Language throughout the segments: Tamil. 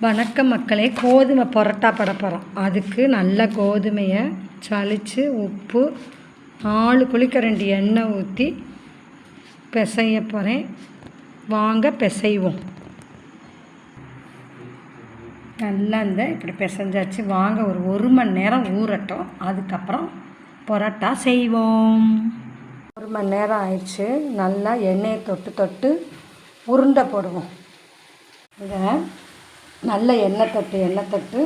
வணக்கம் மக்களே, கோதுமை பரோட்டா போட போகிறோம். அதுக்கு நல்ல கோதுமையை சலித்து உப்பு 4 குழிக்கரண்டி எண்ணெய் ஊற்றி பிசைய போகிறேன். வாங்க பிசைவோம். நல்லா இப்படி பிசைஞ்சாச்சு. வாங்க ஒரு மணி நேரம் ஊறட்டும். அதுக்கப்புறம் பரோட்டா செய்வோம். 1 மணி நேரம் ஆயிடுச்சு. நல்லா எண்ணெயை தொட்டு உருண்டை போடுவோம். இதை நல்ல எண்ணெய் தொட்டு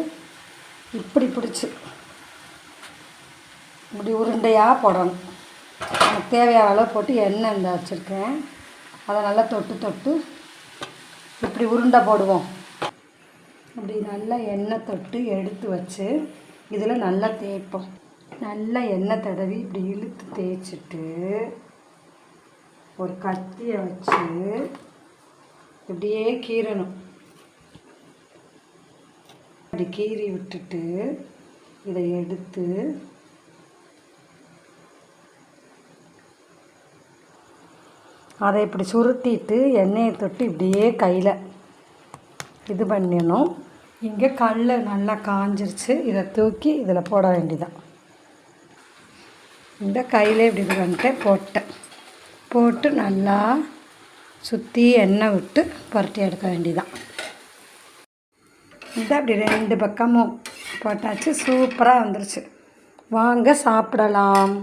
இப்படி பிடிச்சி இப்படி உருண்டையாக போடணும். எனக்கு தேவையான அளவு போட்டு எண்ணெய் இந்த வச்சுருக்கேன். அதை நல்லா தொட்டு இப்படி உருண்டை போடுவோம். இப்படி நல்லா எண்ணெய் தொட்டு எடுத்து வச்சு இதில் நல்லா தேய்ப்போம். நல்லா எண்ணெய் தடவி இப்படி இழுத்து தேய்ச்சிட்டு ஒரு கத்தியை வச்சு இப்படியே கீறணும். அப்படி கீறி விட்டுட்டு இதை எடுத்து அதை இப்படி சுருட்டிட்டு எண்ணெயை தொட்டு இப்படியே கையில் இது பண்ணிடணும். இங்கே கல் நல்லா காஞ்சிருச்சு. இதை தூக்கி இதில் போட வேண்டியதான். இந்த கையில் இப்படி இது பண்ணிட்டு போட்டு நல்லா சுற்றி எண்ணெய் விட்டு புரட்டி எடுக்க வேண்டியதான். இந்த அப்படி 2 பக்கமும் போட்டாச்சு. சூப்பராக வந்துருச்சு. வாங்க சாப்பிடலாம்.